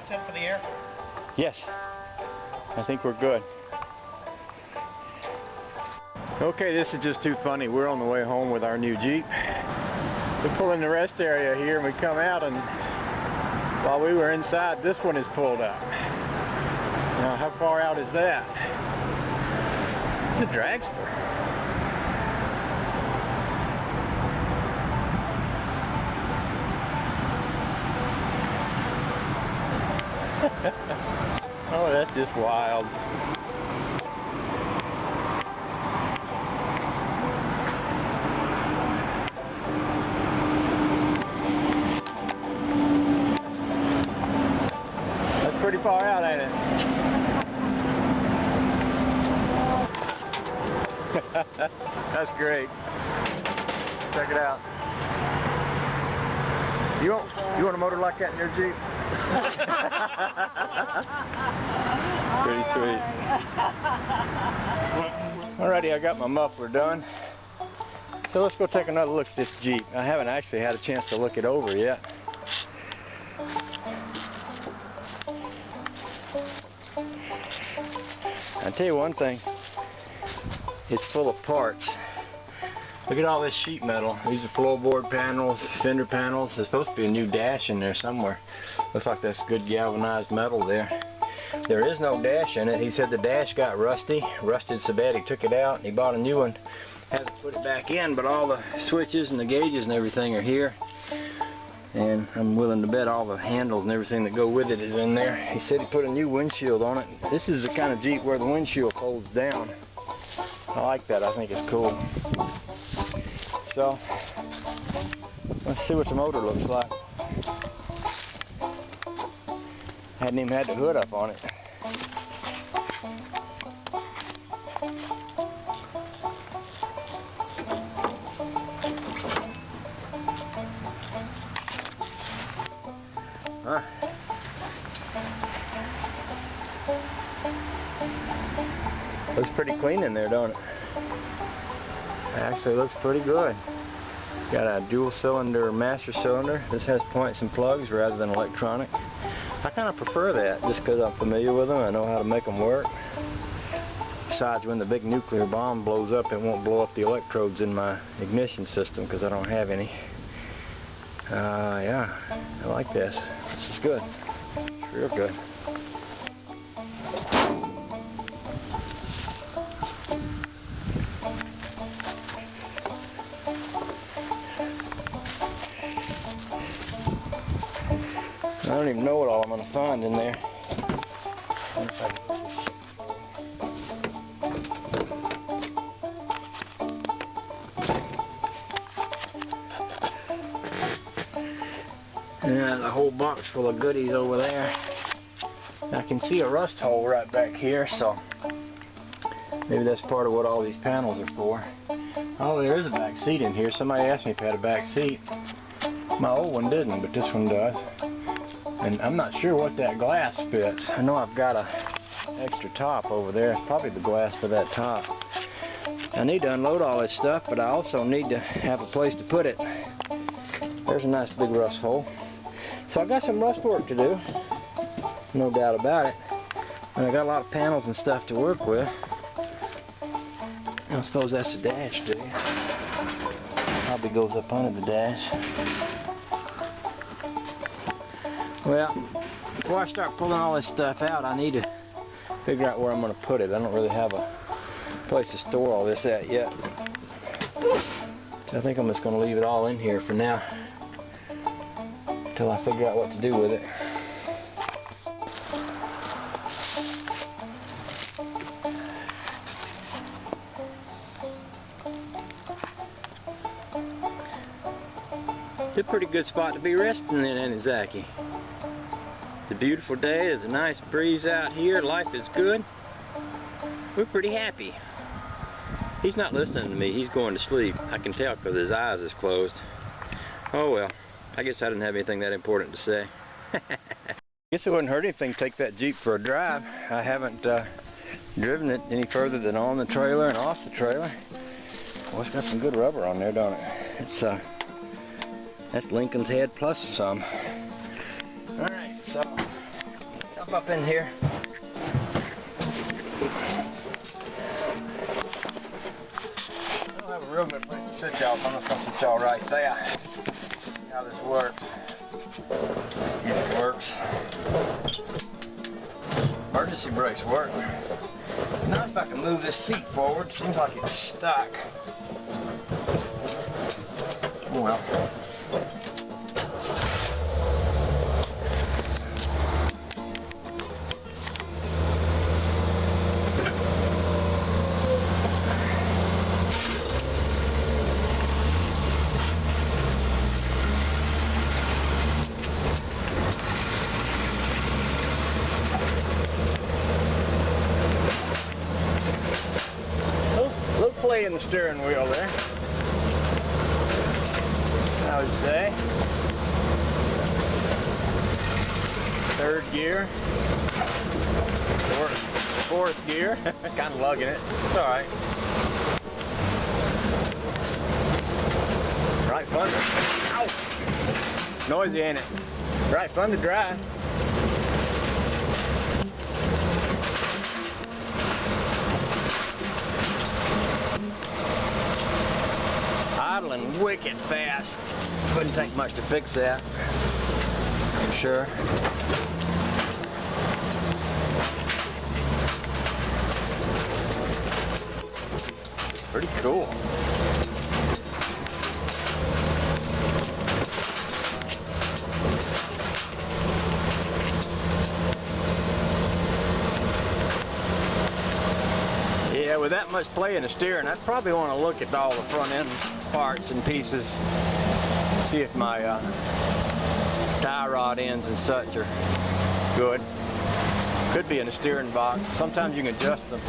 set for the air? Yes. I think we're good. Okay, this is just too funny. We're on the way home with our new Jeep. We pull in the rest area here and we come out, and while we were inside, this one is pulled up. Now, how far out is that? It's a dragster. Oh, that's just wild. That's pretty far out, ain't it? That's great. Check it out. You want a motor like that in your Jeep? Pretty sweet. Alrighty, I got my muffler done. So let's go take another look at this Jeep. I haven't actually had a chance to look it over yet. I'll tell you one thing. It's full of parts. Look at all this sheet metal. These are floorboard panels, fender panels. There's supposed to be a new dash in there somewhere. Looks like that's good galvanized metal there. There is no dash in it. He said the dash got rusty. Rusted so bad he took it out and he bought a new one. Hasn't put it back in, but all the switches and the gauges and everything are here. And I'm willing to bet all the handles and everything that go with it is in there. He said he put a new windshield on it. This is the kind of Jeep where the windshield folds down. I like that. I think it's cool. So, let's see what the motor looks like. Hadn't even had the hood up on it. Huh. Looks pretty clean in there, don't it? Actually looks pretty good. Got a dual cylinder master cylinder. This has points and plugs rather than electronic. I kind of prefer that just because I'm familiar with them. I know how to make them work. Besides, when the big nuclear bomb blows up, it won't blow up the electrodes in my ignition system because I don't have any. Yeah, I like this. This is good. It's real good. I don't even know what all I'm going to find in there. And there's a whole box full of goodies over there. I can see a rust hole right back here, so maybe that's part of what all these panels are for. Oh, there is a back seat in here. Somebody asked me if I had a back seat. My old one didn't, but this one does. And I'm not sure what that glass fits. I know I've got a extra top over there. It's probably the glass for that top. I need to unload all this stuff, but I also need to have a place to put it. There's a nice big rust hole. So I got some rust work to do. No doubt about it. And I got a lot of panels and stuff to work with. I suppose that's the dash, do you? Probably goes up under the dash. Well, before I start pulling all this stuff out, I need to figure out where I'm going to put it. I don't really have a place to store all this at yet. So I think I'm just going to leave it all in here for now until I figure out what to do with it. It's a pretty good spot to be resting in, ain't it, Zachy? It's a beautiful day, there's a nice breeze out here, life is good. We're pretty happy. He's not listening to me, he's going to sleep. I can tell because his eyes is closed. Oh well, I guess I didn't have anything that important to say. Guess it wouldn't hurt anything to take that Jeep for a drive. I haven't driven it any further than on the trailer and off the trailer. Well, it's got some good rubber on there, don't it? It's that's Lincoln's head plus some. Alright, so Hop up in here. I don't have a real good place to sit y'all, so I'm just going to sit y'all right there. See how this works. It works. Emergency brakes work. Now if I can move this seat forward, seems like it's stuck. Oh well. Play in the steering wheel there, I would say. Third gear, fourth gear, kind of lugging it. It's all right. Right fun to, ow! Noisy, ain't it? Right fun to drive. Idling wicked fast. Wouldn't take much to fix that, I'm sure. Pretty cool. Yeah, with that much play in the steering, I'd probably want to look at all the front end parts and pieces, see if my tie rod ends and such are good. Could be in the steering box. Sometimes you can adjust them.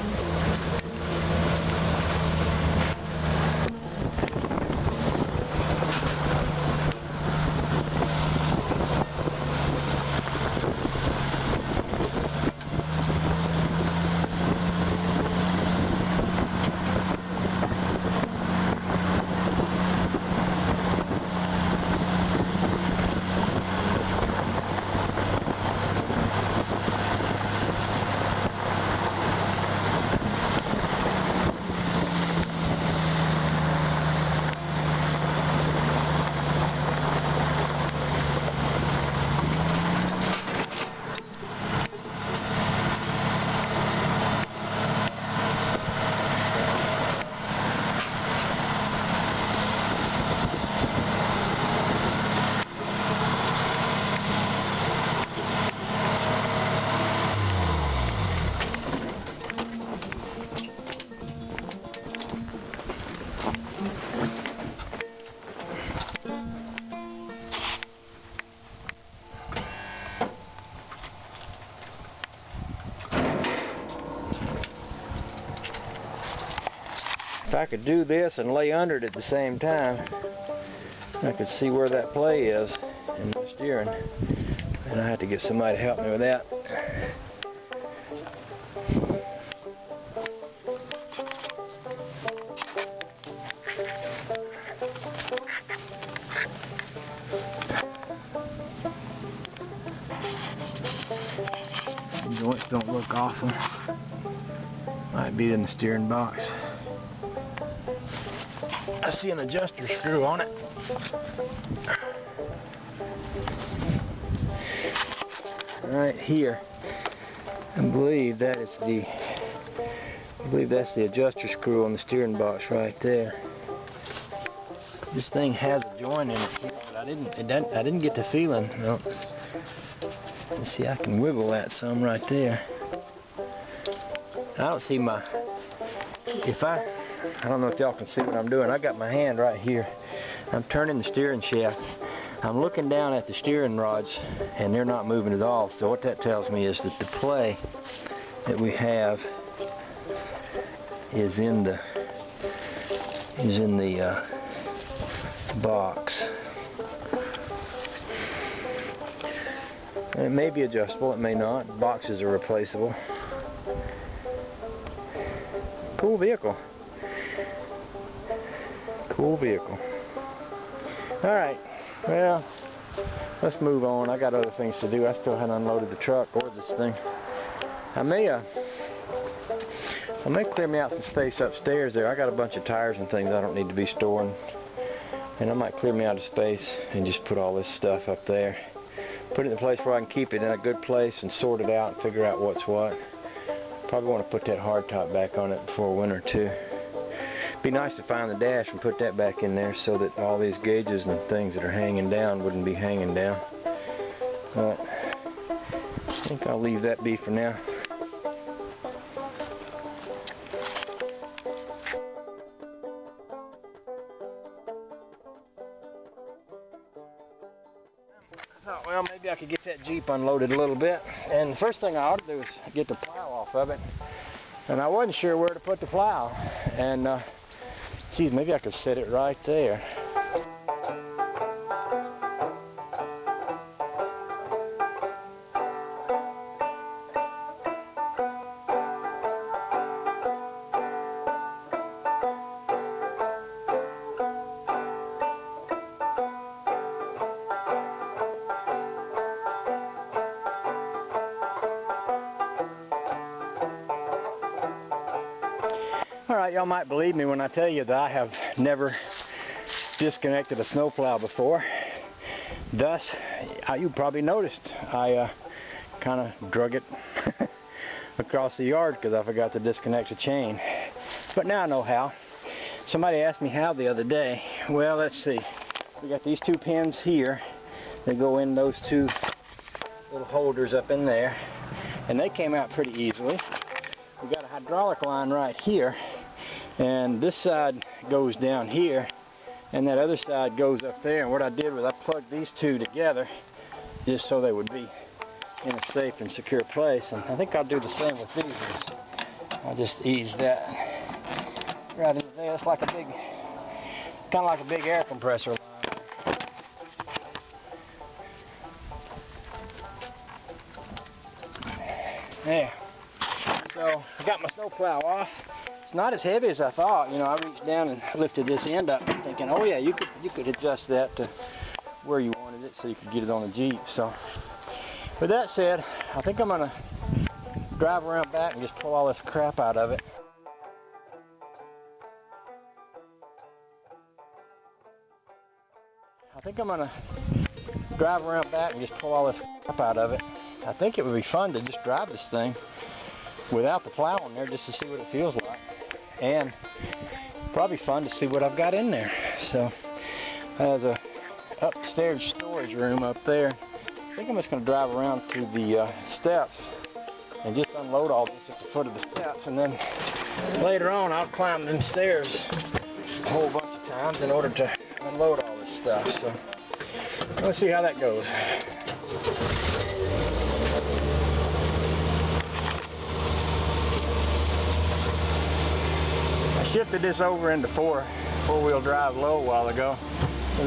If I could do this and lay under it at the same time, I could see where that play is in the steering. And I have to get somebody to help me with that. The joints don't look awful. Might be in the steering box. I see an adjuster screw on it. Right here. I believe that's the adjuster screw on the steering box right there. This thing has a joint in it, but I didn't get the feeling. No. Let's see, I can wiggle that some right there. I don't see my. I don't know if y'all can see what I'm doing. I got my hand right here. I'm turning the steering shaft. I'm looking down at the steering rods, and they're not moving at all. So what that tells me is that the play that we have is in the box. And it may be adjustable. It may not. Boxes are replaceable. Cool vehicle. Cool vehicle. Alright, well, let's move on. I got other things to do. I still haven't unloaded the truck or this thing. I may clear me out some space upstairs there. I got a bunch of tires and things I don't need to be storing. And I might clear me out of space and just put all this stuff up there. Put it in a place where I can keep it in a good place and sort it out and figure out what's what. Probably want to put that hardtop back on it before winter too. Be nice to find the dash and put that back in there so that all these gauges and things that are hanging down wouldn't be hanging down. But I think I'll leave that be for now. Well, maybe I could get that Jeep unloaded a little bit. And the first thing I ought to do is get the plow off of it. And I wasn't sure where to put the plow. And, geez, maybe I could set it right there. Alright, y'all might believe me when I tell you that I have never disconnected a snowplow before. Thus, you probably noticed I kind of drug it across the yard because I forgot to disconnect the chain. But now I know how. Somebody asked me how the other day. Well, let's see. We got these two pins here. They go in those two little holders up in there. And they came out pretty easily. We got a hydraulic line right here. And this side goes down here, and that other side goes up there. And what I did was I plugged these two together just so they would be in a safe and secure place. And I think I'll do the same with these. I'll just ease that right in there. It's like a big, kind of like a big air compressor line. There. So I got my snowplow off. It's not as heavy as I thought. You know, I reached down and lifted this end up thinking, oh yeah, you could adjust that to where you wanted it so you could get it on the Jeep. So with that said, I think I'm gonna drive around back and just pull all this crap out of it. I think it would be fun to just drive this thing without the plow on there just to see what it feels like. And probably fun to see what I've got in there. So there's a upstairs storage room up there. I think I'm just going to drive around to the steps and just unload all this at the foot of the steps, and then later on I'll climb them stairs a whole bunch of times in order to unload all this stuff. So let's see how that goes. Shifted this over into four-wheel drive low a while ago.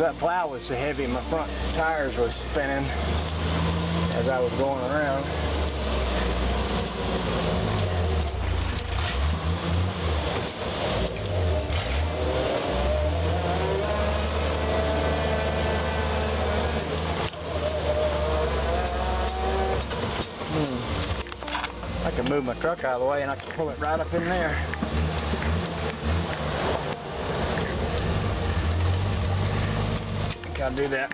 That plow was so heavy, my front tires was spinning as I was going around. I can move my truck out of the way and I can pull it right up in there. I'll do that.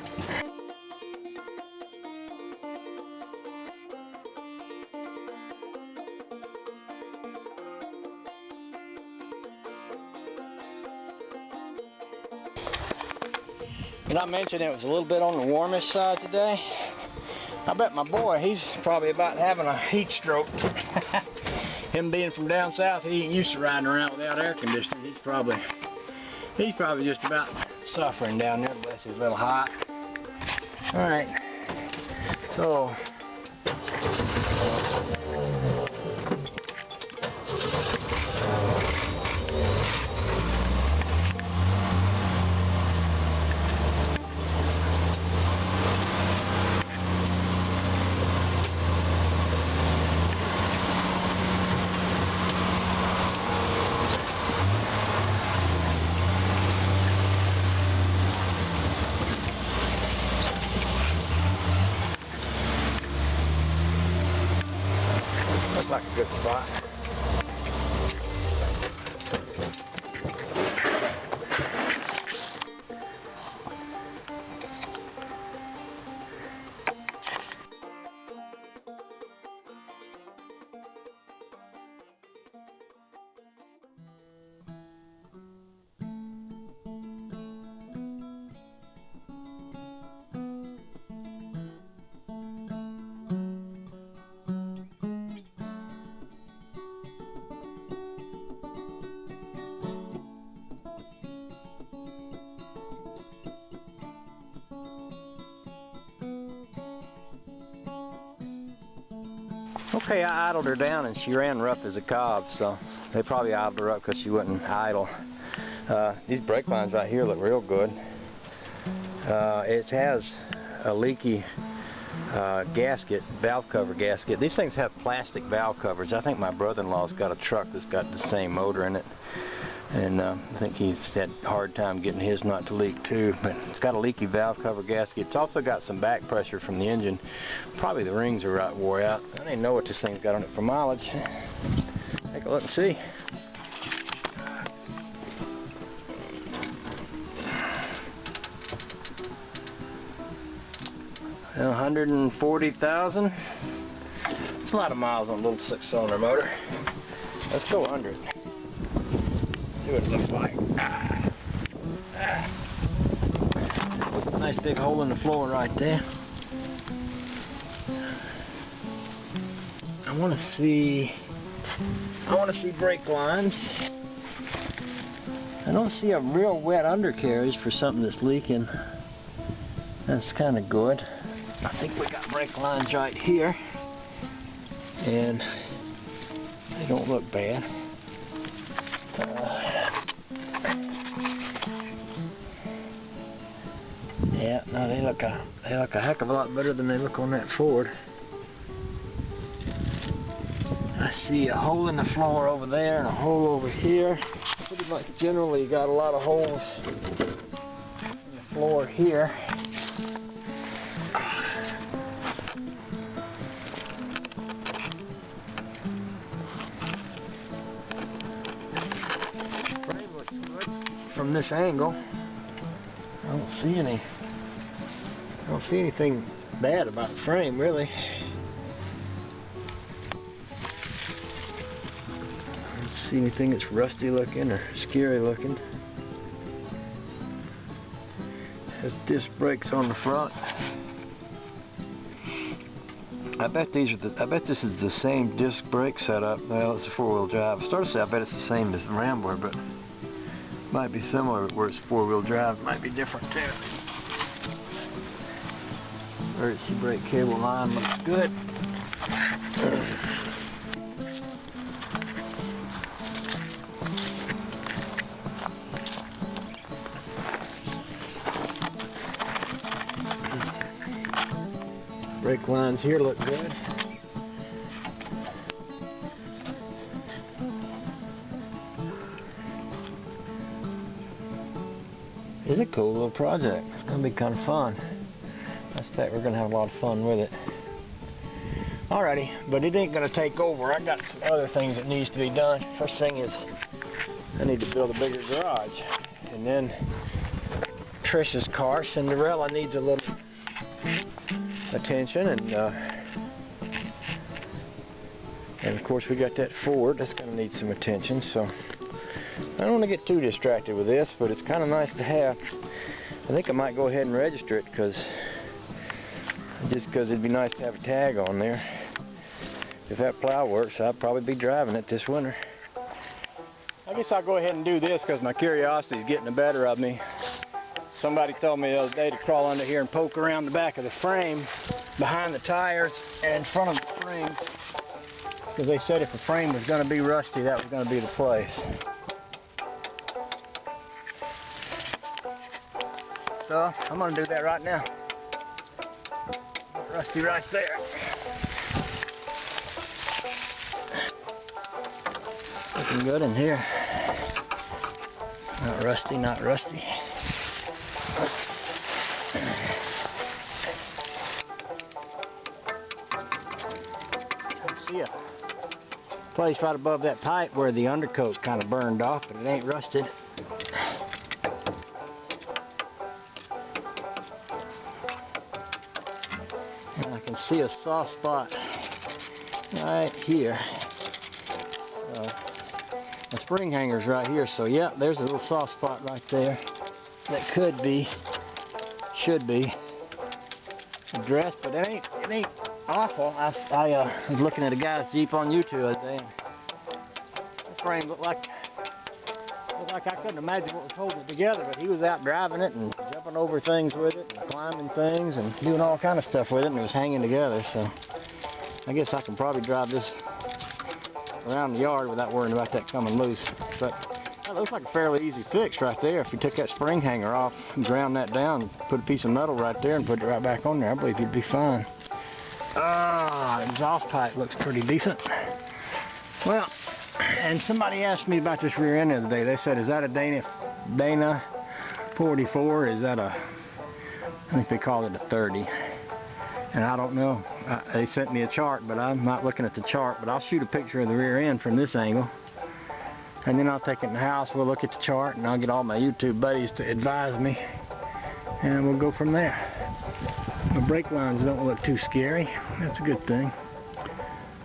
Did I mention it was a little bit on the warmish side today? I bet my boy, he's probably about having a heat stroke. Him being from down south, he ain't used to riding around without air conditioning. He's probably just about suffering down there. Bless his little heart. Alright, so good spot. Okay, I idled her down and she ran rough as a cob, so they probably idled her up because she wouldn't idle. These brake lines right here look real good. It has a leaky gasket, valve cover gasket. These things have plastic valve covers. I think my brother-in-law's got a truck that's got the same motor in it. And I think he's had a hard time getting his not to leak too, but it's got a leaky valve cover gasket. It's also got some back pressure from the engine. Probably the rings are right wore out. I didn't know what this thing's got on it for mileage. Take a look and see. Well, 140,000. It's a lot of miles on a little 6-cylinder motor. Let's go under it. See what it looks like. Nice big hole in the floor right there. I want to see brake lines. I don't see a real wet undercarriage for something that's leaking. That's kind of good. I think we got brake lines right here, and they don't look bad. Yeah, no, they look a heck of a lot better than they look on that Ford. I see a hole in the floor over there and a hole over here. Pretty much generally got a lot of holes in the floor here. Frame looks good from this angle. I don't see anything bad about the frame, really. I don't see anything that's rusty looking or scary looking. Has disc brakes on the front. I bet this is the same disc brake setup. Well, it's a 4-wheel drive. I started to say I bet it's the same as the Rambler, but it might be similar where it's 4-wheel drive. It might be different too. Emergency brake cable line looks good. Brake lines here look good. It's a cool little project. It's going to be kind of fun. I expect we're going to have a lot of fun with it. Alrighty, but it ain't going to take over. I got some other things that needs to be done. First thing is I need to build a bigger garage. And then Trish's car, Cinderella, needs a little attention. And of course we got that Ford. That's going to need some attention. So I don't want to get too distracted with this, but it's kind of nice to have. I think I might go ahead and register it because it'd be nice to have a tag on there. If that plow works, I'll probably be driving it this winter. I guess I'll go ahead and do this because my curiosity is getting the better of me. Somebody told me the other day to crawl under here and poke around the back of the frame, behind the tires, and in front of the springs. Because they said if the frame was going to be rusty, that was going to be the place. So I'm going to do that right now. Rusty right there. Looking good in here. Not rusty, not rusty. See ya. place right above that pipe where the undercoat kind of burned off, but it ain't rusted. And I can see a soft spot right here. The spring hanger's right here, so yeah, there's a little soft spot right there that could be, should be addressed, but it ain't awful. I was looking at a guy's Jeep on YouTube the other day, and the frame looked like I couldn't imagine what was holding it together, but he was out driving it and jumping over things with it and climbing things and doing all kind of stuff with it, and it was hanging together. So I guess I can probably drive this around the yard without worrying about that coming loose. But that looks like a fairly easy fix right there. If you took that spring hanger off and ground that down, put a piece of metal right there and put it right back on there, I believe you'd be fine. The exhaust pipe looks pretty decent. Well, and somebody asked me about this rear end the other day. They said, is that a Dana 44? Is that I think they call it a 30. And I don't know. They sent me a chart, but I'm not looking at the chart. But I'll shoot a picture of the rear end from this angle. And then I'll take it in the house, we'll look at the chart, and I'll get all my YouTube buddies to advise me. And we'll go from there. The brake lines don't look too scary. That's a good thing.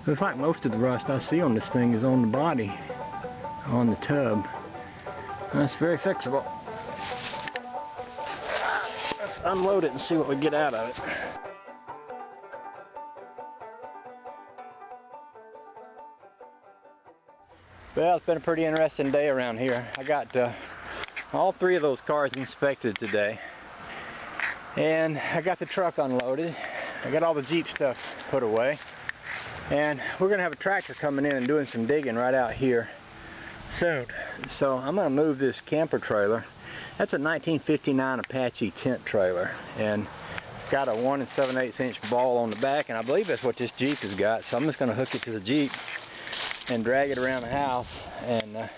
Looks like most of the rust I see on this thing is on the body, on the tub. That's very fixable. Let's unload it and see what we get out of it. Well, it's been a pretty interesting day around here. I got all three of those cars inspected today. And I got the truck unloaded. I got all the Jeep stuff put away. And we're going to have a tractor coming in and doing some digging right out here soon. So I'm going to move this camper trailer. That's a 1959 Apache tent trailer. And it's got a 1 7/8 inch ball on the back. And I believe that's what this Jeep has got. So I'm just going to hook it to the Jeep and drag it around the house, and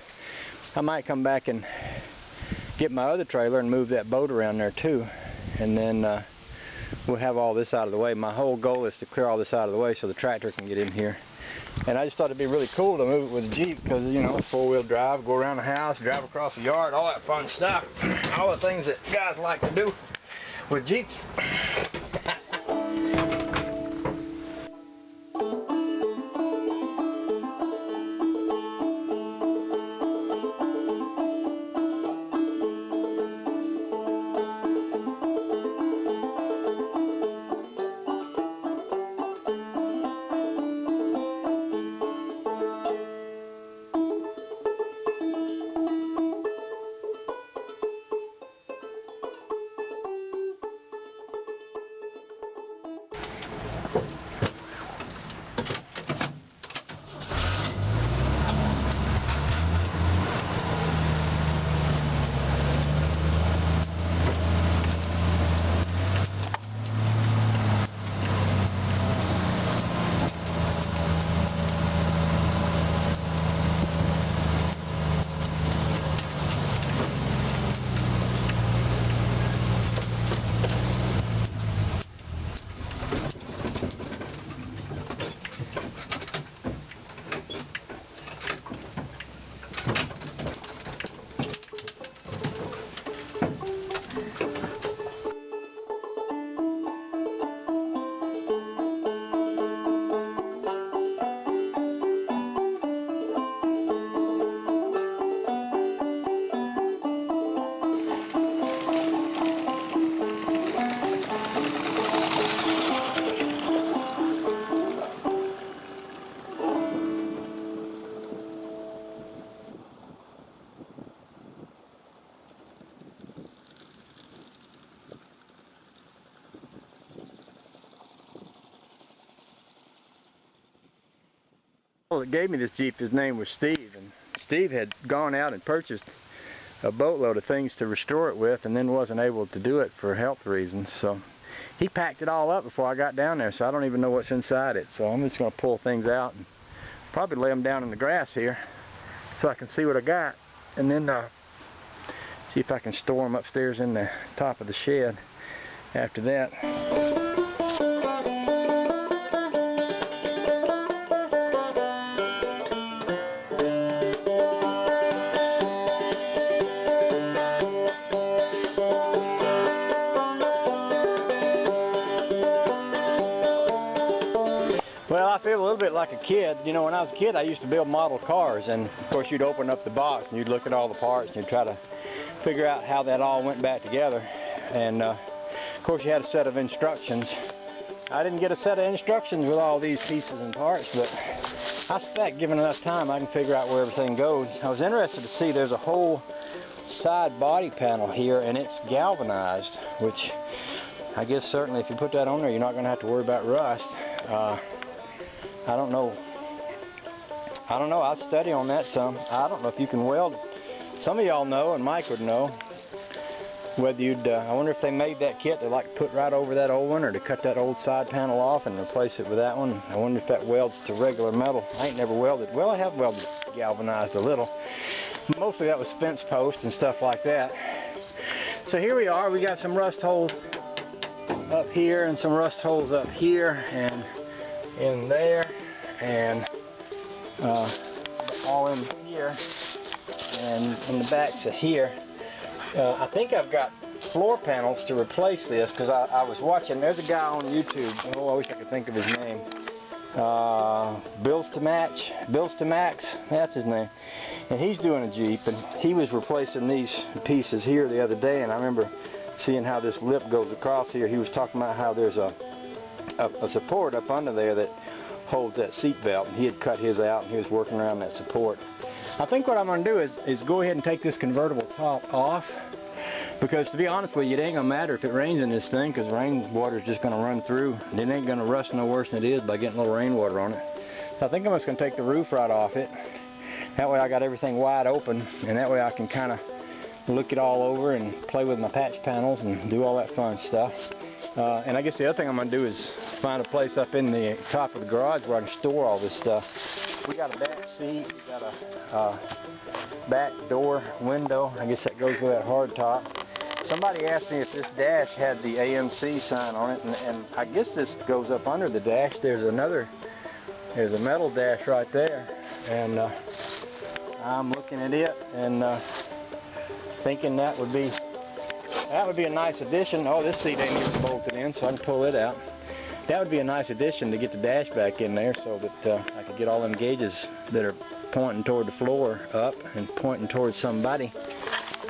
I might come back and get my other trailer and move that boat around there too, and then we'll have all this out of the way. My whole goal is to clear all this out of the way so the tractor can get in here. And I just thought it'd be really cool to move it with a Jeep because, you know, 4-wheel drive, go around the house, drive across the yard, all that fun stuff. All the things that guys like to do with Jeeps. That gave me this Jeep, his name was Steve, and Steve had gone out and purchased a boatload of things to restore it with and then wasn't able to do it for health reasons, so he packed it all up before I got down there, so I don't even know what's inside it. So I'm just going to pull things out and probably lay them down in the grass here so I can see what I got, and then see if I can store them upstairs in the top of the shed after that. it like a kid. You know, when I was a kid, I used to build model cars, and of course you'd open up the box and you'd look at all the parts and you'd try to figure out how that all went back together. And of course you had a set of instructions. I didn't get a set of instructions with all these pieces and parts, but I suspect given enough time I can figure out where everything goes. I was interested to see there's a whole side body panel here, and it's galvanized, which I guess certainly if you put that on there you're not going to have to worry about rust. I don't know. I'll study on that some. I don't know if you can weld. Some of y'all know, and Mike would know, whether you'd, I wonder if they made that kit to like put right over that old one, or to cut that old side panel off and replace it with that one. I wonder if that welds to regular metal. I ain't never welded. Well, I have welded galvanized a little. Mostly that was fence posts and stuff like that. So here we are. We got some rust holes up here and some rust holes up here and in there, and all in here and in the backs of here. I think I've got floor panels to replace this, because I was watching, there's a guy on YouTube, oh I wish I could think of his name, Bills to Max, that's his name, and he's doing a Jeep, and he was replacing these pieces here the other day, and I remember seeing how this lip goes across here. He was talking about how there's a support up under there that holds that seat belt, and he had cut his out and he was working around that support. I think what I'm going to do is go ahead and take this convertible top off, because to be honest with you, it ain't going to matter if it rains in this thing, because rainwater is just going to run through, and it ain't going to rust no worse than it is by getting a little rainwater on it. So I think I'm just going to take the roof right off it. That way I got everything wide open, and that way I can kind of look it all over and play with my patch panels and do all that fun stuff. And I guess the other thing I'm going to do is find a place up in the top of the garage where I can store all this stuff. We got a back seat, we got a back door window. I guess that goes with that hard top. Somebody asked me if this dash had the AMC sign on it, and I guess this goes up under the dash. There's a metal dash right there, and I'm looking at it and thinking that would be a nice addition. Oh, this seat ain't even bolted in, so I can pull it out. That would be a nice addition to get the dash back in there, so that I could get all them gauges that are pointing toward the floor up and pointing towards somebody.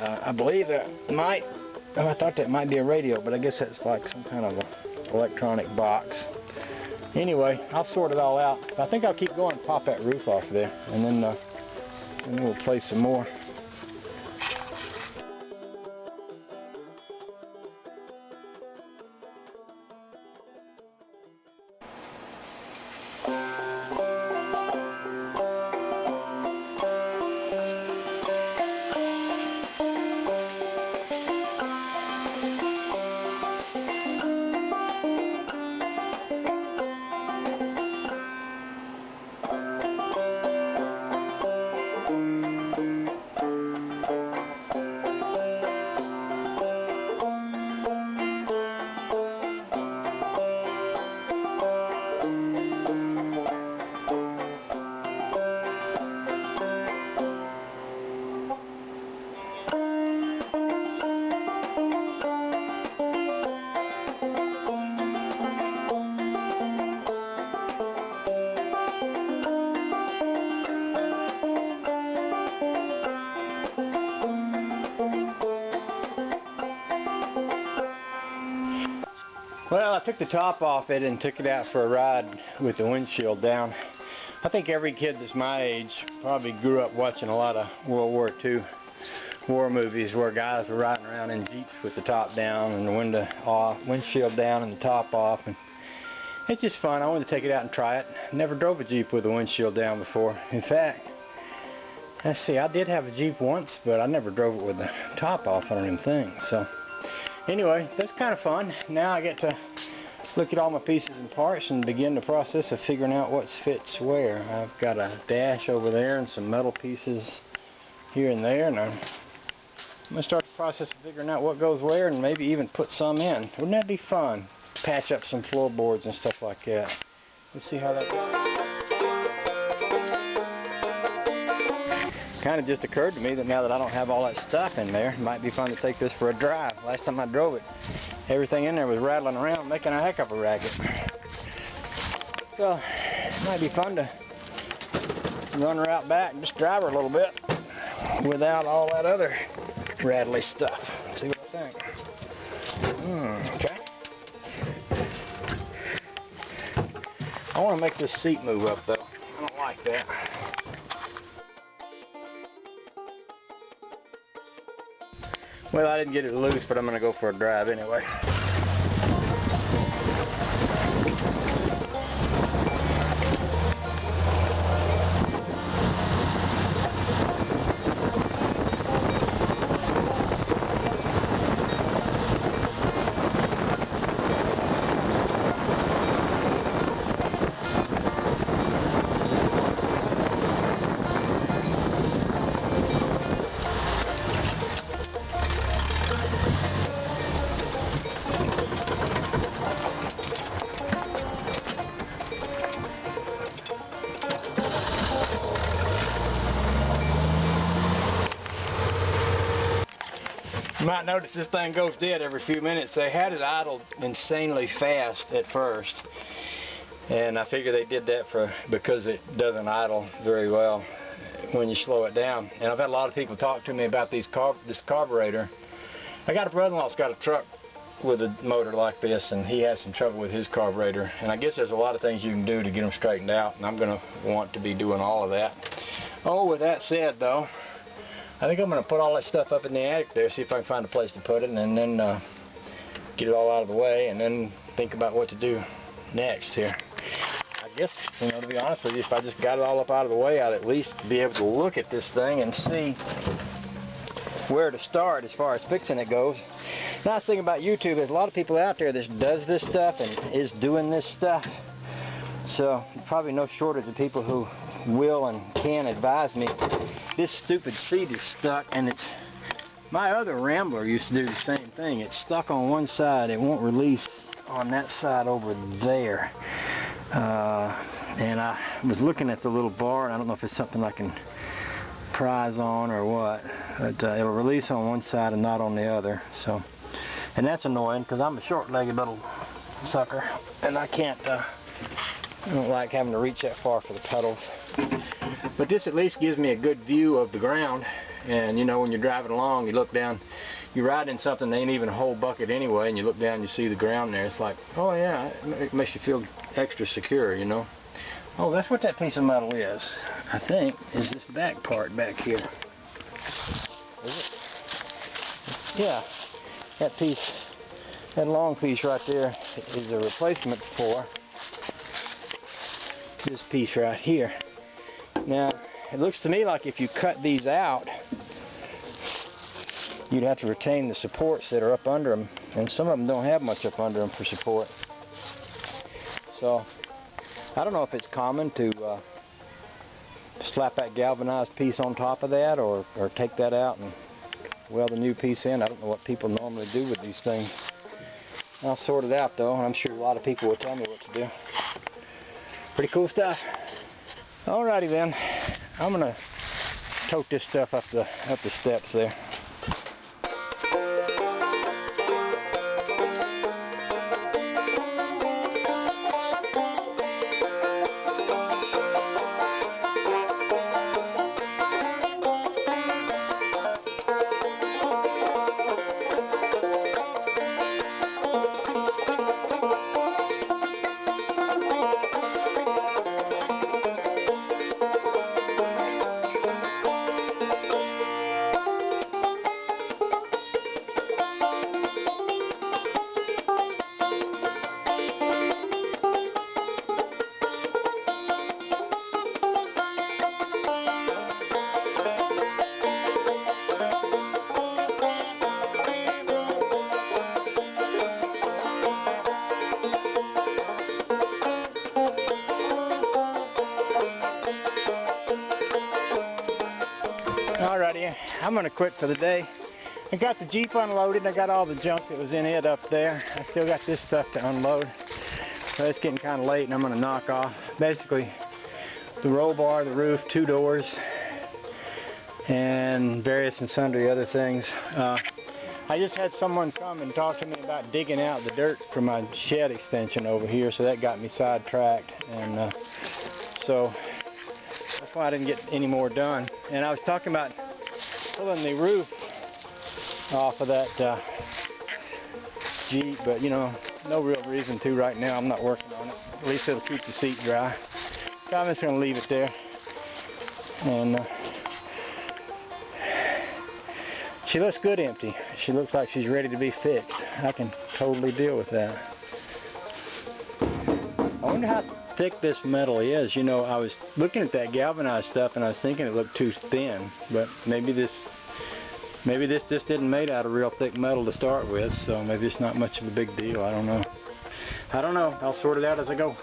I believe that might, I thought that might be a radio, but I guess that's like some kind of a electronic box. Anyway, I'll sort it all out. I think I'll keep going and pop that roof off there, and then we'll play some more. Well, I took the top off it and took it out for a ride with the windshield down. I think every kid that's my age probably grew up watching a lot of World War II war movies where guys were riding around in Jeeps with the top down and the window off, windshield down and the top off. And it's just fun. I wanted to take it out and try it. Never drove a Jeep with the windshield down before. In fact, let's see, I did have a Jeep once, but I never drove it with the top off on anything. So anyway, that's kind of fun. Now I get to look at all my pieces and parts and begin the process of figuring out what fits where. I've got a dash over there and some metal pieces here and there, and I'm going to start the process of figuring out what goes where and maybe even put some in. Wouldn't that be fun? Patch up some floorboards and stuff like that. Let's see how that goes. Kind of just occurred to me that now that I don't have all that stuff in there, it might be fun to take this for a drive. Last time I drove it, everything in there was rattling around, making a heck of a racket. So Might be fun to run her out back and just drive her a little bit without all that other rattly stuff. Let's see what I think. Okay. I want to make this seat move up though. I don't like that. Well, I didn't get it loose, but I'm going to go for a drive anyway. You might notice this thing goes dead every few minutes. They had it idled insanely fast at first, and I figure they did that because it doesn't idle very well when you slow it down. And I've had a lot of people talk to me about this carburetor. I got a brother-in-law that's got a truck with a motor like this, and he has some trouble with his carburetor. And I guess there's a lot of things you can do to get them straightened out, and I'm going to want to be doing all of that. Oh, with that said though, I think I'm going to put all that stuff up in the attic there, see if I can find a place to put it, and then get it all out of the way, and then think about what to do next here. I guess, you know, to be honest with you, if I just got it all up out of the way, I'd at least be able to look at this thing and see where to start as far as fixing it goes. Nice thing about YouTube, there's a lot of people out there that does this stuff and is doing this stuff. So, probably no shortage of people who will and can advise me. This stupid seat is stuck, and it's... My other Rambler used to do the same thing. It's stuck on one side. It won't release on that side over there. And I was looking at the little bar, and I don't know if it's something I can prise on or what. But it'll release on one side and not on the other. So, and that's annoying because I'm a short-legged little sucker, and I can't... I don't like having to reach that far for the pedals. But this at least gives me a good view of the ground. And you know, when you're driving along, you look down, you're riding something that ain't even a whole bucket anyway, and you look down and you see the ground there. It's like, oh yeah, it makes you feel extra secure, you know. Oh, that's what that piece of metal is, I think, is this back part back here. Is it? Yeah, that piece, that long piece right there is a replacement for this piece right here. Now, it looks to me like if you cut these out, you'd have to retain the supports that are up under them, and some of them don't have much up under them for support. So, I don't know if it's common to slap that galvanized piece on top of that, or take that out and weld a new piece in. I don't know what people normally do with these things. I'll sort it out though, and I'm sure a lot of people will tell me what to do. Pretty cool stuff. Alrighty then, I'm gonna tote this stuff up the steps there. Alrighty, I'm going to quit for the day. I got the Jeep unloaded. I got all the junk that was in it up there. I still got this stuff to unload. So it's getting kind of late, and I'm going to knock off basically the roll bar, the roof, 2 doors, and various and sundry other things. I just had someone come and talk to me about digging out the dirt from my shed extension over here, so that got me sidetracked. And so that's why I didn't get any more done. And I was talking about pulling the roof off of that Jeep, but you know, no real reason to right now. I'm not working on it. At least it'll keep the seat dry. So I'm just going to leave it there. And she looks good empty. She looks like she's ready to be fixed. I can totally deal with that. I wonder how thick this metal is. You know, I was looking at that galvanized stuff and I was thinking it looked too thin, but maybe this just isn't made out of real thick metal to start with, so maybe it's not much of a big deal. I don't know. I'll sort it out as I go.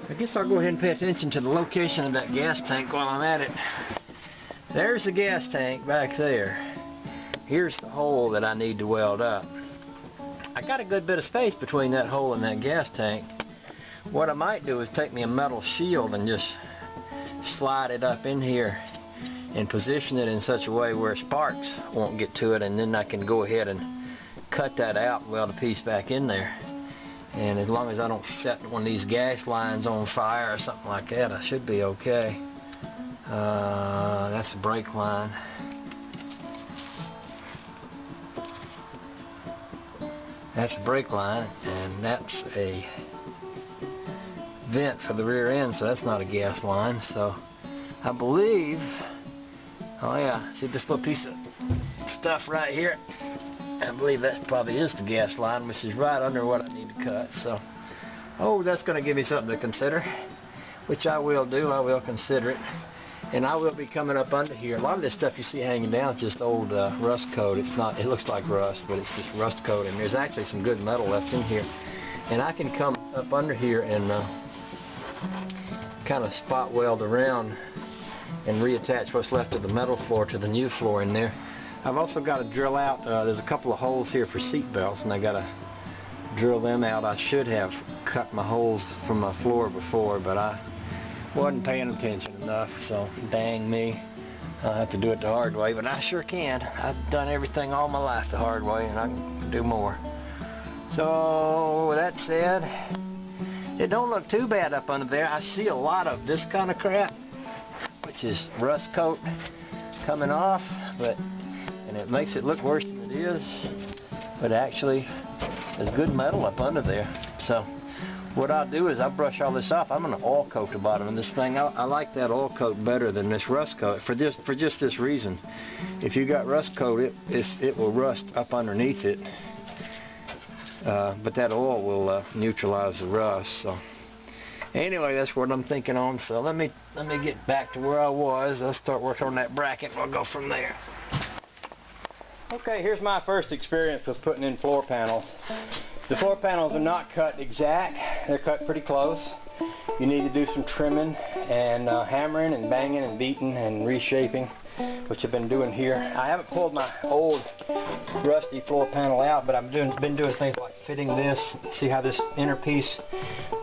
I guess I'll go ahead and pay attention to the location of that gas tank while I'm at it. There's the gas tank back there. Here's the hole that I need to weld up. I got a good bit of space between that hole and that gas tank. What I might do is take me a metal shield and just slide it up in here and position it in such a way where sparks won't get to it, and then I can go ahead and cut that out and weld a piece back in there. And as long as I don't set one of these gas lines on fire or something like that, I should be okay. That's a brake line. That's a brake line, and that's a vent for the rear end, so that's not a gas line. So I believe, oh yeah, see this little piece of stuff right here? I believe that probably is the gas line, which is right under what I need to cut. So, oh, that's going to give me something to consider, which I will do. I will consider it. And I will be coming up under here. A lot of this stuff you see hanging down is just old rust coat. It's not, it looks like rust, but it's just rust coat. And there's actually some good metal left in here. And I can come up under here and kind of spot weld around and reattach what's left of the metal floor to the new floor in there. I've also got to drill out, there's a couple of holes here for seat belts, and I got to drill them out. I should have cut my holes from my floor before, but I wasn't paying attention enough, so dang me. I'll have to do it the hard way, but I sure can. I've done everything all my life the hard way, and I can do more. So, with that said, it don't look too bad up under there. I see a lot of this kind of crap, which is rust coat coming off, and it makes it look worse than it is, but actually there's good metal up under there. So what I'll do is I'll brush all this off. I'm going to oil coat the bottom of this thing. I like that oil coat better than this rust coat for just this reason. If you got rust coat, it will rust up underneath it, but that oil will neutralize the rust. So anyway, that's what I'm thinking on. So let me get back to where I was. Let's start working on that bracket. We'll go from there. Okay, here's my first experience with putting in floor panels. The floor panels are not cut exact. They're cut pretty close. You need to do some trimming and hammering and banging and beating and reshaping, which I've been doing here. I haven't pulled my old rusty floor panel out, but I've been doing things like fitting this. See how this inner piece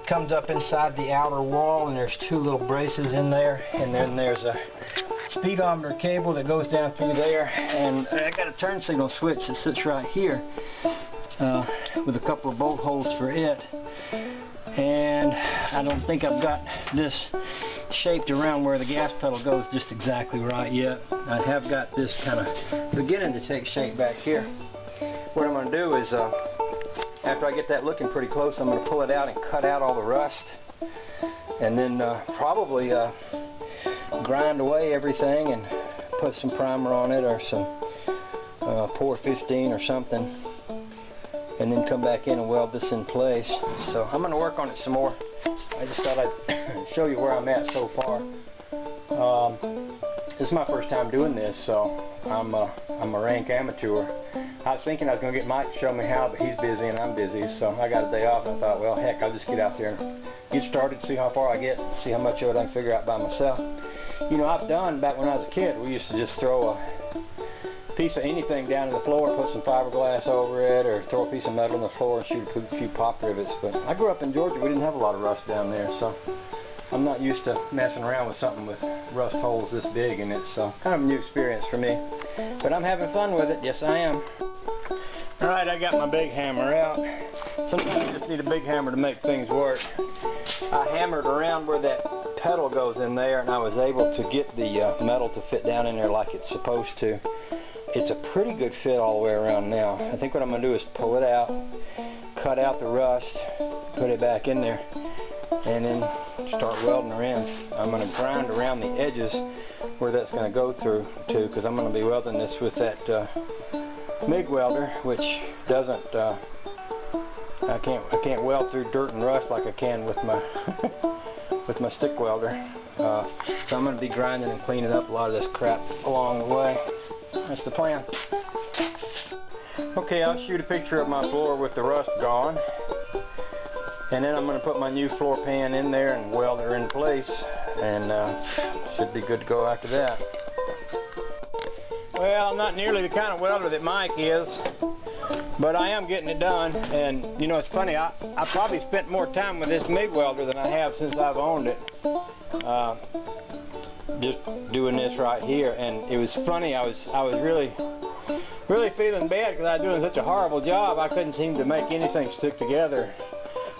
comes up inside the outer wall, and there's two little braces in there, and then there's a speedometer cable that goes down through there, and I got a turn signal switch that sits right here with a couple of bolt holes for it. And I don't think I've got this shaped around where the gas pedal goes just exactly right yet. I have got this kind of beginning to take shape back here. What I'm going to do is after I get that looking pretty close, I'm going to pull it out and cut out all the rust, and then probably grind away everything and put some primer on it, or some Pour 15 or something, and then come back in and weld this in place. So I'm going to work on it some more. I just thought I'd show you where I'm at so far. This is my first time doing this, so I'm a rank amateur. I was thinking I was going to get Mike to show me how, but he's busy and I'm busy, so I got a day off, and I thought, well, heck, I'll just get out there and get started, see how far I get, see how much of it I can figure out by myself. You know, I've done, back when I was a kid, we used to just throw a piece of anything down to the floor, put some fiberglass over it, or throw a piece of metal on the floor and shoot a few pop rivets. But I grew up in Georgia, we didn't have a lot of rust down there, so I'm not used to messing around with something with rust holes this big in it, so kind of a new experience for me. But I'm having fun with it, yes I am. Alright, I got my big hammer out. Sometimes you just need a big hammer to make things work. I hammered around where that pedal goes in there, and I was able to get the metal to fit down in there like it's supposed to. It's a pretty good fit all the way around now. I think what I'm going to do is pull it out, cut out the rust, put it back in there, and then start welding around. I'm going to grind around the edges where that's going to go through to, because I'm going to be welding this with that MIG welder, which doesn't, I can't weld through dirt and rust like I can with my with my stick welder. So I'm going to be grinding and cleaning up a lot of this crap along the way. That's the plan. Okay, I'll shoot a picture of my floor with the rust gone, and then I'm going to put my new floor pan in there and weld her in place, and should be good to go after that. Well, I'm not nearly the kind of welder that Mike is, but I am getting it done. And you know, it's funny, I probably spent more time with this MIG welder than I have since I've owned it. Just doing this right here, and it was funny, I was really feeling bad because I was doing such a horrible job. I couldn't seem to make anything stick together.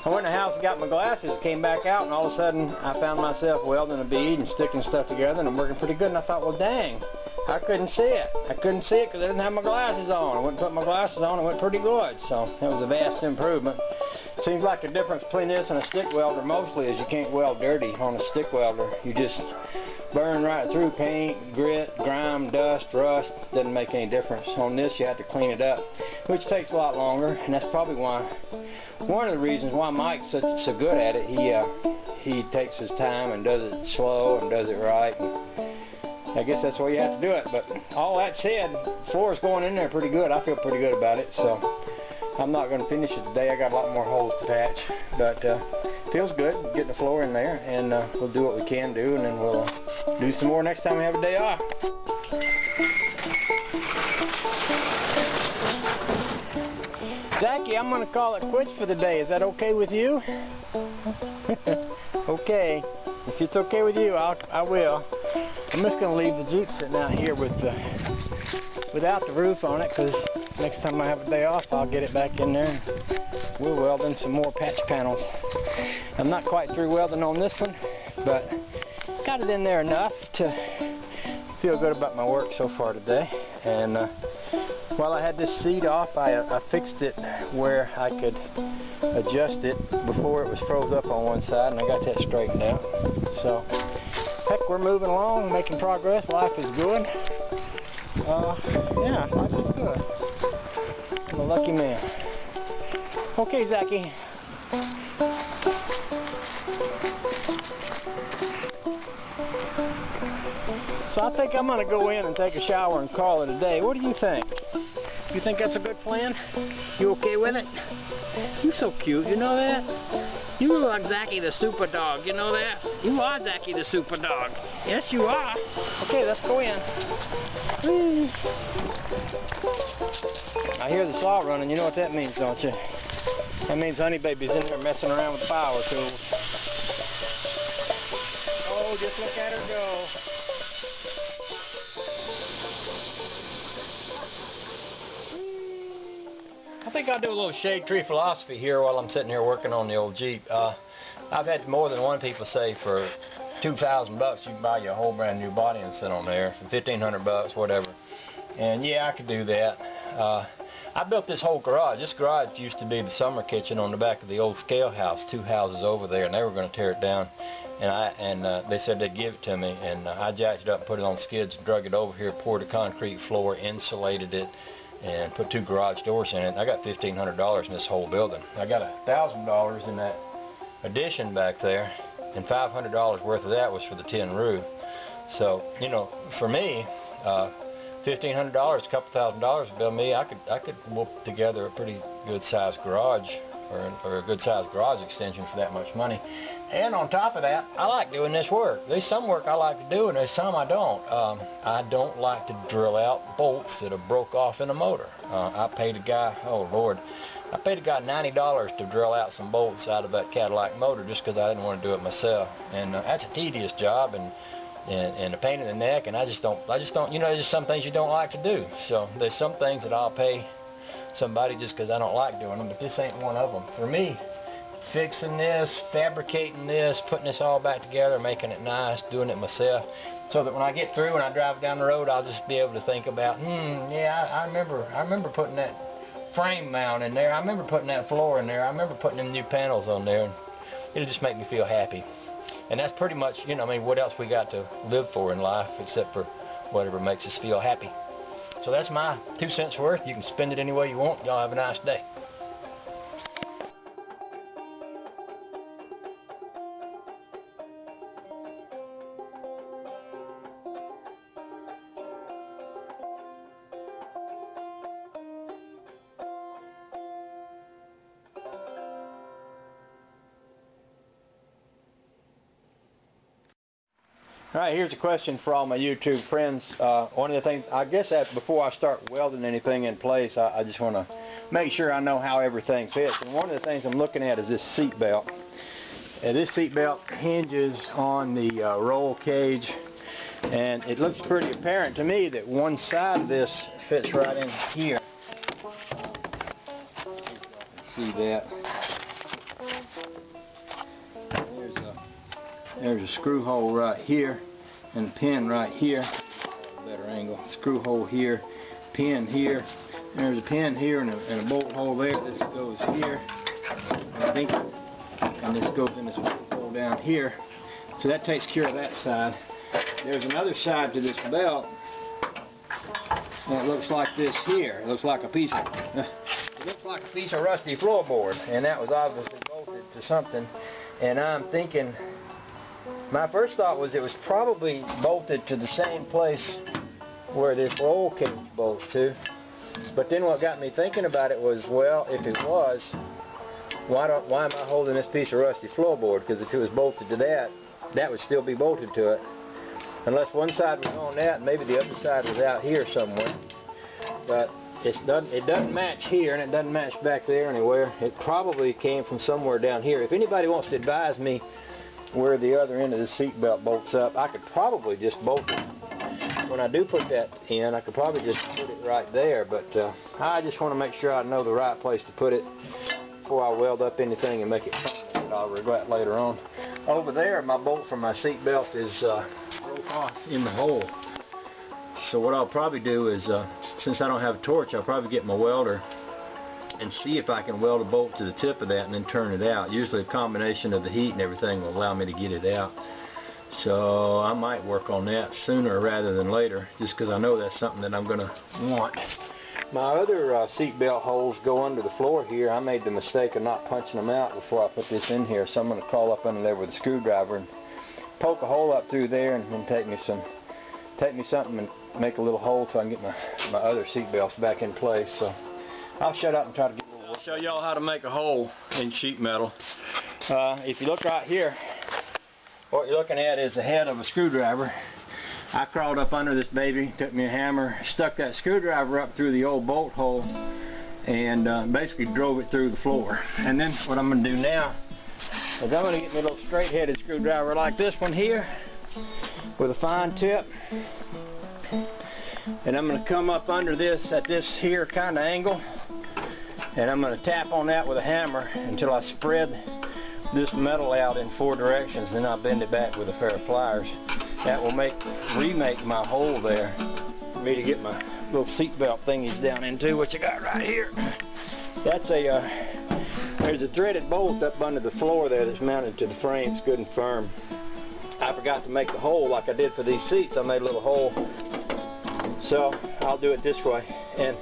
I went in the house and got my glasses, came back out, and all of a sudden I found myself welding a bead and sticking stuff together, and I'm working pretty good. And I thought, well, dang, I couldn't see it. I couldn't see it because I didn't have my glasses on. I went and put my glasses on, and it went pretty good. So it was a vast improvement. Seems like the difference between this and a stick welder mostly is you can't weld dirty on a stick welder. You just burn right through paint, grit, grime, dust, rust. Doesn't make any difference. On this you have to clean it up, which takes a lot longer, and that's probably one of the reasons why Mike's so good at it. He takes his time and does it slow and does it right. And I guess that's why you have to do it. But all that said, the floor's going in there pretty good. I feel pretty good about it. So I'm not going to finish it today. I got a lot more holes to patch, but feels good getting the floor in there, and we'll do what we can do, and then we'll do some more next time we have a day off. Zachy, I'm going to call it quits for the day. Is that okay with you? Okay. If it's okay with you, I will. I'm just going to leave the Jeep sitting out here without the roof on it, because next time I have a day off, I'll get it back in there and we'll weld in some more patch panels. I'm not quite through welding on this one, but got it in there enough to feel good about my work so far today. And while I had this seat off, I fixed it where I could adjust it before it was froze up on one side, and I got that straightened out. So, heck, we're moving along, making progress. Life is good. Yeah, life is good. I'm a lucky man. Okay, Zachy. So I think I'm going to go in and take a shower and call it a day. What do you think? You think that's a good plan? You okay with it? You're so cute, you know that? You look like Zachy the super dog, you know that? You are Zachy the super dog. Yes, you are. Okay, let's go in. Whee. I hear the saw running. You know what that means, don't you? That means Honey Baby's in there messing around with the power tools. Oh, just look at her go. I think I'll do a little shade tree philosophy here while I'm sitting here working on the old Jeep. I've had more than one people say for $2,000 you can buy you a whole brand new body and sit on there for $1,500, whatever. And yeah, I could do that. I built this whole garage. This garage used to be the summer kitchen on the back of the old scale house, 2 houses over there, and they were going to tear it down. And they said they'd give it to me, and I jacked it up and put it on skids and drug it over here, poured a concrete floor, insulated it, and put 2 garage doors in it. I got $1,500 in this whole building. I got $1,000 in that addition back there, and $500 worth of that was for the tin roof. So, you know, for me, $1,500, a couple $1,000 to build me, I could whoop together a pretty good sized garage, or a good sized garage extension for that much money. And on top of that, I like doing this work. There's some work I like to do, and there's some I don't. I don't like to drill out bolts that have broke off in a motor. I paid a guy, oh Lord, I paid a guy $90 to drill out some bolts out of that Cadillac motor just because I didn't want to do it myself. And that's a tedious job and a pain in the neck, and I just don't, you know, there's just some things you don't like to do. So there's some things that I'll pay somebody just because I don't like doing them, but this ain't one of them. For me, fixing this, fabricating this, putting this all back together, making it nice, doing it myself, so that when I get through and I drive down the road, I'll just be able to think about, yeah, I remember putting that frame mount in there, I remember putting that floor in there, I remember putting them new panels on there, and it'll just make me feel happy. And that's pretty much, you know, I mean, what else we got to live for in life except for whatever makes us feel happy. So that's my 2 cents worth. You can spend it any way you want. Y'all have a nice day. Alright, here's a question for all my YouTube friends. One of the things, I guess that before I start welding anything in place, I just want to make sure I know how everything fits. And one of the things I'm looking at is this seat belt. This seat belt hinges on the roll cage, and it looks pretty apparent to me that one side of this fits right in here. See that? There's a screw hole right here and a pin right here. Better angle. Screw hole here, pin here. There's a pin here and a bolt hole there. This goes here, I think, and this goes in this bolt hole down here. So that takes care of that side. There's another side to this belt that looks like this here. It looks like a piece of rusty floorboard, and that was obviously bolted to something. And I'm thinking, my first thought was it was probably bolted to the same place where this roll cage bolts to. But then what got me thinking about it was, well, if it was, why am I holding this piece of rusty floorboard? Because if it was bolted to that, that would still be bolted to it. Unless one side was on that, maybe the other side was out here somewhere. But it doesn't match here, and it doesn't match back there anywhere. It probably came from somewhere down here. If anybody wants to advise me where the other end of the seat belt bolts up, I could probably just bolt it. When I do put that in, I could probably just put it right there, but I just want to make sure I know the right place to put it before I weld up anything and make it permanent that I'll regret later on. Over there, my bolt from my seat belt is broke off in the hole. So what I'll probably do is, since I don't have a torch, I'll probably get my welder and see if I can weld a bolt to the tip of that and then turn it out. Usually a combination of the heat and everything will allow me to get it out. So I might work on that sooner rather than later, just because I know that's something that I'm going to want. My other seat belt holes go under the floor here. I made the mistake of not punching them out before I put this in here, so I'm going to crawl up under there with a screwdriver and poke a hole up through there, and then take me something and make a little hole so I can get my other seat belts back in place. So I'll shut up and try to get a little. I'll show y'all how to make a hole in sheet metal. If you look right here, what you're looking at is the head of a screwdriver. I crawled up under this baby, took me a hammer, stuck that screwdriver up through the old bolt hole, and basically drove it through the floor. And then what I'm going to do now is I'm going to get me a little straight-headed screwdriver like this one here with a fine tip, and I'm going to come up under this at this here kind of angle, and I'm going to tap on that with a hammer until I spread this metal out in 4 directions. Then I'll bend it back with a pair of pliers. That will remake my hole there for me to get my little seatbelt thingies down into, which I got right here. That's there's a threaded bolt up under the floor there that's mounted to the frame. It's good and firm. I forgot to make the hole like I did for these seats. I made a little hole, so I'll do it this way. And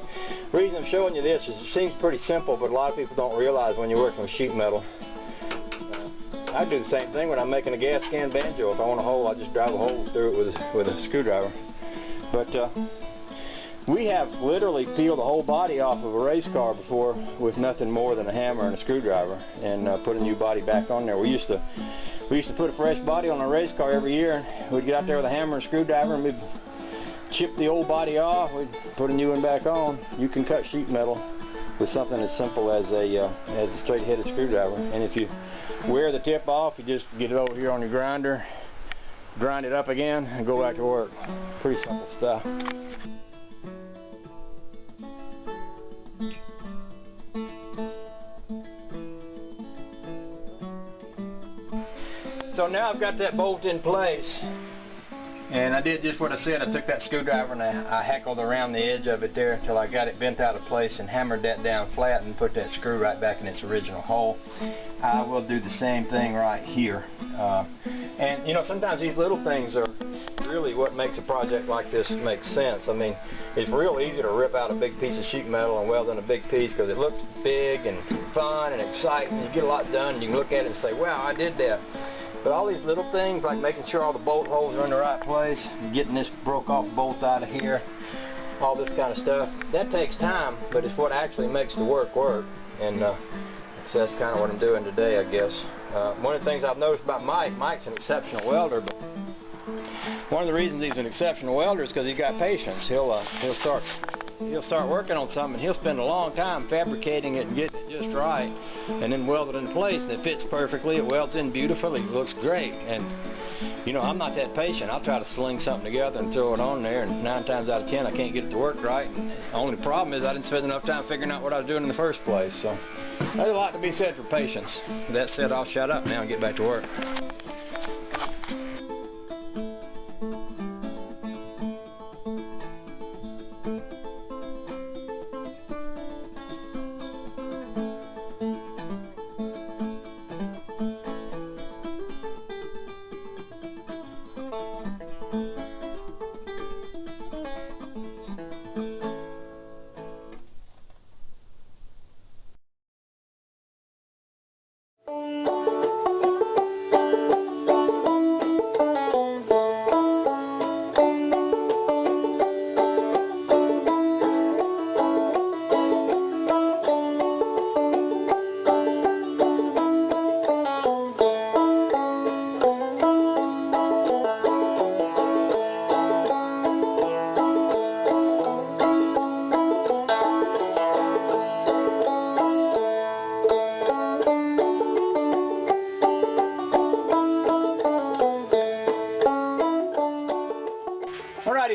The reason I'm showing you this is it seems pretty simple, but a lot of people don't realize when you're working with sheet metal. I do the same thing when I'm making a gas can banjo. If I want a hole, I just drive a hole through it with a screwdriver. But we have literally peeled the whole body off of a race car before with nothing more than a hammer and a screwdriver, and put a new body back on there. We used to put a fresh body on a race car every year. We'd get out there with a hammer and screwdriver, and we'd chip the old body off. We'd put a new one back on. You can cut sheet metal with something as simple as a straight-headed screwdriver. And if you wear the tip off, you just get it over here on your grinder, grind it up again, and go back to work. Pretty simple stuff. So now I've got that bolt in place, and I did just what I said. I took that screwdriver and I hackled around the edge of it there until I got it bent out of place and hammered that down flat and put that screw right back in its original hole. I will do the same thing right here. And you know, sometimes these little things are really what makes a project like this make sense. I mean, it's real easy to rip out a big piece of sheet metal and weld in a big piece because it looks big and fun and exciting. You get a lot done and you can look at it and say, wow, I did that. But all these little things, like making sure all the bolt holes are in the right place, getting this broke off bolt out of here, all this kind of stuff, that takes time, but it's what actually makes the work work. And so that's kind of what I'm doing today, I guess. One of the things I've noticed about Mike's an exceptional welder, but one of the reasons he's an exceptional welder is because he's got patience. He'll start working on something, and he'll spend a long time fabricating it and getting it just right, and then weld it in place, and it fits perfectly. It welds in beautifully. It looks great. And you know, I'm not that patient. I'll try to sling something together and throw it on there, and 9 times out of 10 I can't get it to work right. And the only problem is I didn't spend enough time figuring out what I was doing in the first place. So there's a lot to be said for patience. That said, I'll shut up now and get back to work.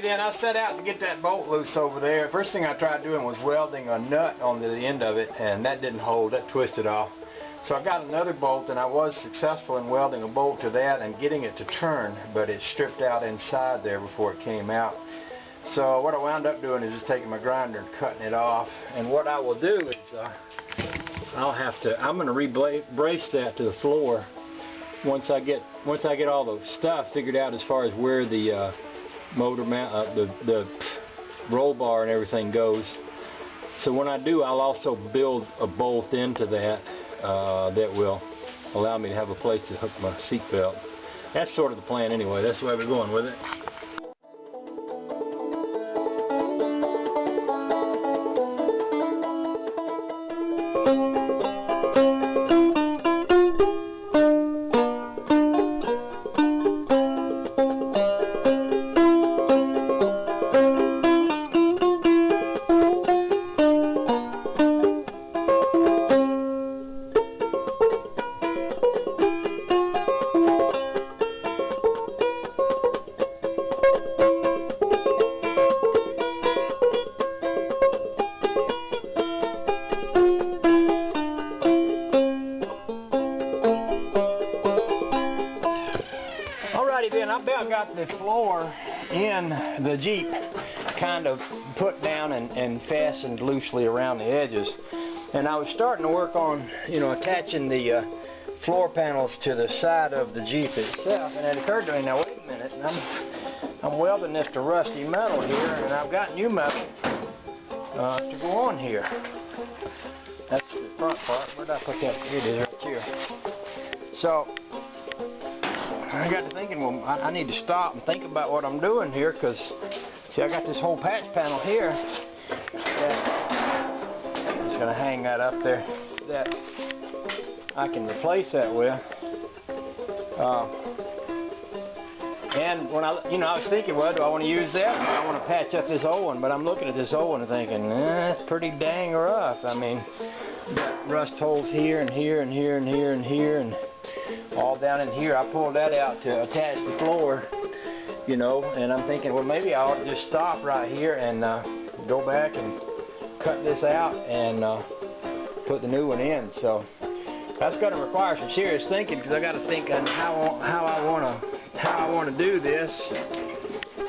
Then I set out to get that bolt loose over there. First thing I tried doing was welding a nut onto the end of it, and that didn't hold. That twisted off. So I got another bolt, and I was successful in welding a bolt to that and getting it to turn, but it stripped out inside there before it came out. So what I wound up doing is just taking my grinder and cutting it off. And what I will do is I'm going to re-brace that to the floor once I get all the stuff figured out as far as where the motor mount, the roll bar and everything goes. So when I do, I'll also build a bolt into that that will allow me to have a place to hook my seat belt. That's sort of the plan anyway. That's the way we're going with it. Then I about got the floor in the Jeep kind of put down and fastened loosely around the edges, and I was starting to work on, you know, attaching the floor panels to the side of the Jeep itself, and it occurred to me, now wait a minute, I'm welding this to rusty metal here, and I've got new metal to go on here. That's the front part. Where did I put that? Here it is, right here. So I got to thinking, well, I need to stop and think about what I'm doing here, because see, I got this whole patch panel here that it's going to hang that up there that I can replace that with. And when I was thinking, well, do I want to use that? I want to patch up this old one, but I'm looking at this old one and thinking, that's pretty dang rough. I mean, got rust holes here and here and here and here and here and all down in here. I pulled that out to attach the floor, you know, and I'm thinking, well, maybe I ought to just stop right here and go back and cut this out and put the new one in. So that's going to require some serious thinking, because I got to think on how I want to do this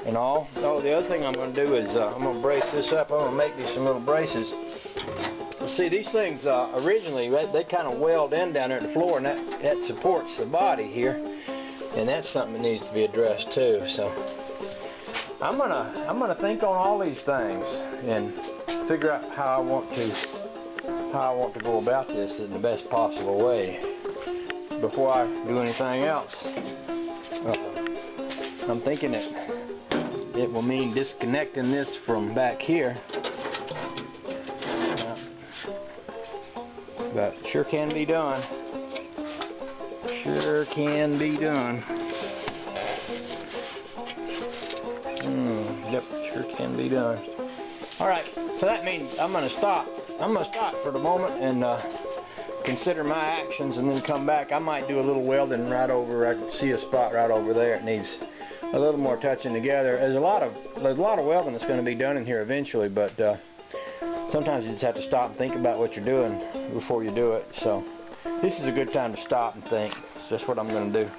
and all. Oh, the other thing I'm going to do is I'm going to brace this up. I'm going to make these some little braces. See, these things originally they kind of weld in down there at the floor, and that supports the body here, and that's something that needs to be addressed too. So I'm gonna think on all these things and figure out how I want to go about this in the best possible way before I do anything else. I'm thinking that it will mean disconnecting this from back here. But sure can be done. Sure can be done. Yep, sure can be done. Alright, so that means I'm going to stop. I'm going to stop for the moment and consider my actions, and then come back. I might do a little welding right over. I can see a spot right over there. It needs a little more touching together. There's a lot of welding that's going to be done in here eventually, but sometimes you just have to stop and think about what you're doing before you do it. So this is a good time to stop and think. It's just what I'm going to do.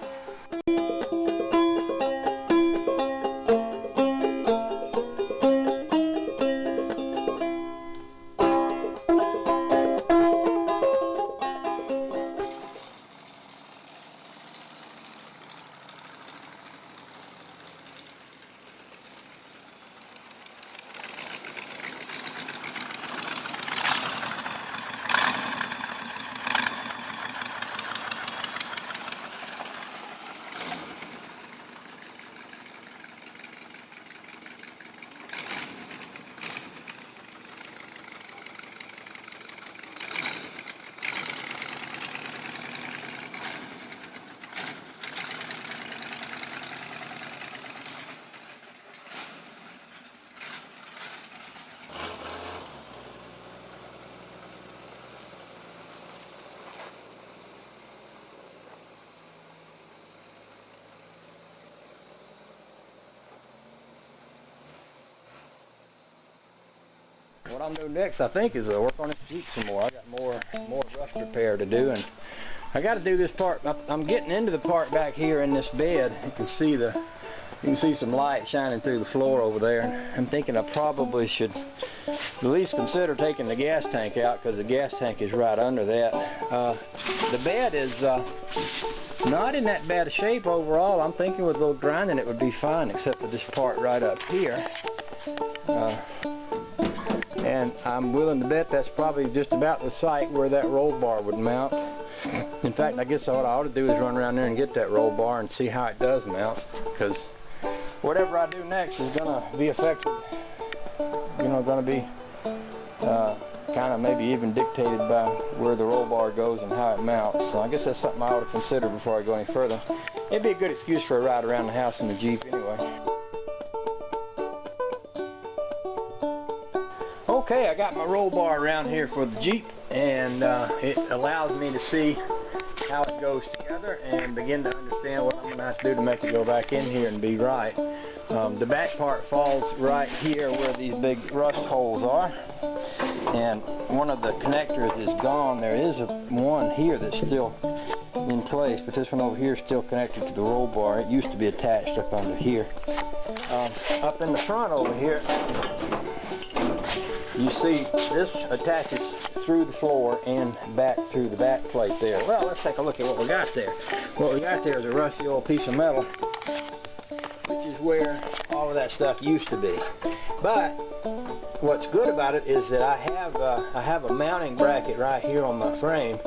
What I'm doing next, I think, is work on this Jeep some more. I got more rust repair to do, and I got to do this part. I'm getting into the part back here in this bed. You can see some light shining through the floor over there. I'm thinking I probably should at least consider taking the gas tank out, because the gas tank is right under that. The bed is not in that bad a shape overall. I'm thinking with a little grinding it would be fine, except for this part right up here. And I'm willing to bet that's probably just about the site where that roll bar would mount. In fact, I guess what I ought to do is run around there and get that roll bar and see how it does mount, because whatever I do next is going to be affected, going to be kind of maybe even dictated by where the roll bar goes and how it mounts. So I guess that's something I ought to consider before I go any further. It'd be a good excuse for a ride around the house in the Jeep anyway. Okay, I got my roll bar around here for the Jeep, and it allows me to see how it goes together and begin to understand what I'm going to have to do to make it go back in here and be right. The back part falls right here where these big rust holes are, and one of the connectors is gone. There is one here that's still in place, but this one over here is still connected to the roll bar. It used to be attached up under here. Up in the front over here, you see this attaches through the floor and back through the back plate there. Well, let's take a look at what we got there. What we got there is a rusty old piece of metal, which is where all of that stuff used to be. But what's good about it is that I have a mounting bracket right here on my frame,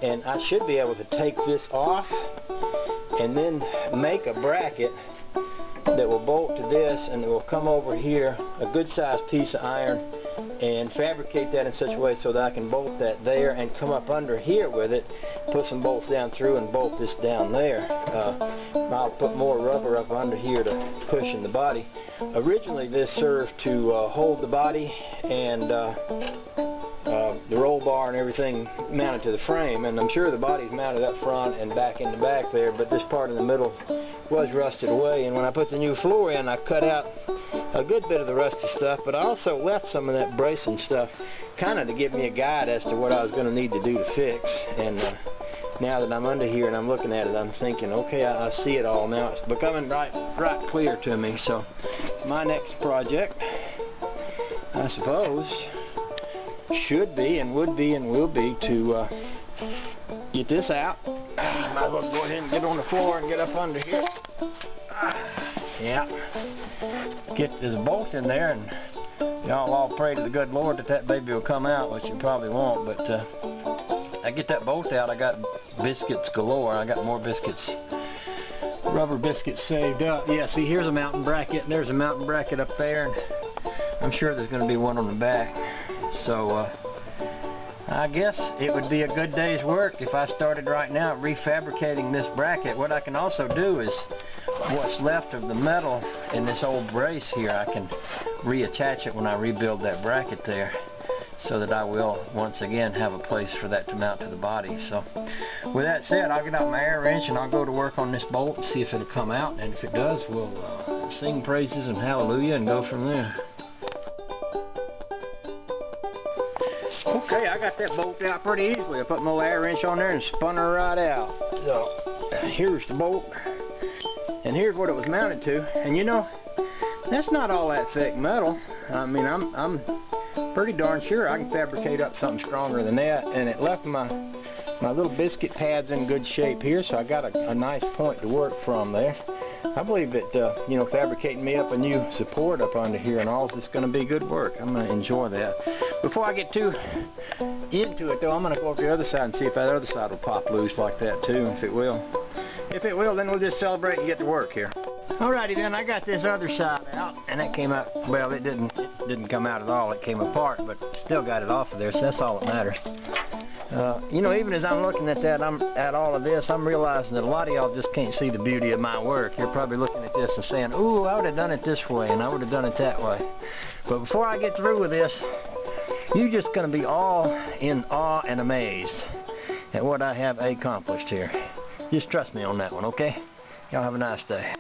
and I should be able to take this off and then make a bracket that will bolt to this, and it will come over here, a good sized piece of iron, and fabricate that in such a way so that I can bolt that there and come up under here with it, put some bolts down through and bolt this down there. I'll put more rubber up under here to cushion the body. Originally this served to hold the body and the roll bar and everything mounted to the frame, and I'm sure the body's mounted up front and back in the back there, but this part in the middle was rusted away, and when I put the new floor in, I cut out a good bit of the rusty stuff, but I also left some of that bracing stuff kind of to give me a guide as to what I was going to need to do to fix. And now that I'm under here and I'm looking at it, I'm thinking, okay, I see it all now. It's becoming right clear to me. So my next project, I suppose, should be and would be and will be to get this out. Might as well go ahead and get on the floor and get up under here. Yeah. Get this bolt in there, and y'all all pray to the good Lord that baby will come out, which it probably won't, but I get that bolt out, I got biscuits galore. I got more biscuits, rubber biscuits saved up. Yeah, see, here's a mounting bracket, and there's a mounting bracket up there, and I'm sure there's going to be one on the back. So I guess it would be a good day's work if I started right now refabricating this bracket. What I can also do is what's left of the metal in this old brace here, I can reattach it when I rebuild that bracket there, so that I will once again have a place for that to mount to the body. So with that said, I'll get out my air wrench and I'll go to work on this bolt and see if it'll come out, and if it does, we'll sing praises and hallelujah and go from there. Okay, I got that bolt out pretty easily. I put my little air wrench on there and spun her right out. So here's the bolt, and here's what it was mounted to. And you know, that's not all that thick metal. I mean, I'm pretty darn sure I can fabricate up something stronger than that. And it left my little biscuit pads in good shape here, so I got a nice point to work from there. I believe that, you know, fabricating me up a new support up under here and all, is going to be good work. I'm going to enjoy that. Before I get too into it, though, I'm going to go over to the other side and see if that other side will pop loose like that, too, if it will. If it will, then we'll just celebrate and get to work here. Alrighty then, I got this other side out, and it came out, well, it didn't come out at all. It came apart, but still got it off of there, so that's all that matters. You know, even as I'm looking at that, at all of this, I'm realizing that a lot of y'all just can't see the beauty of my work. You're probably looking at this and saying, ooh, I would have done it this way, and I would have done it that way. But before I get through with this, you're just going to be all in awe and amazed at what I have accomplished here. Just trust me on that one, okay? Y'all have a nice day.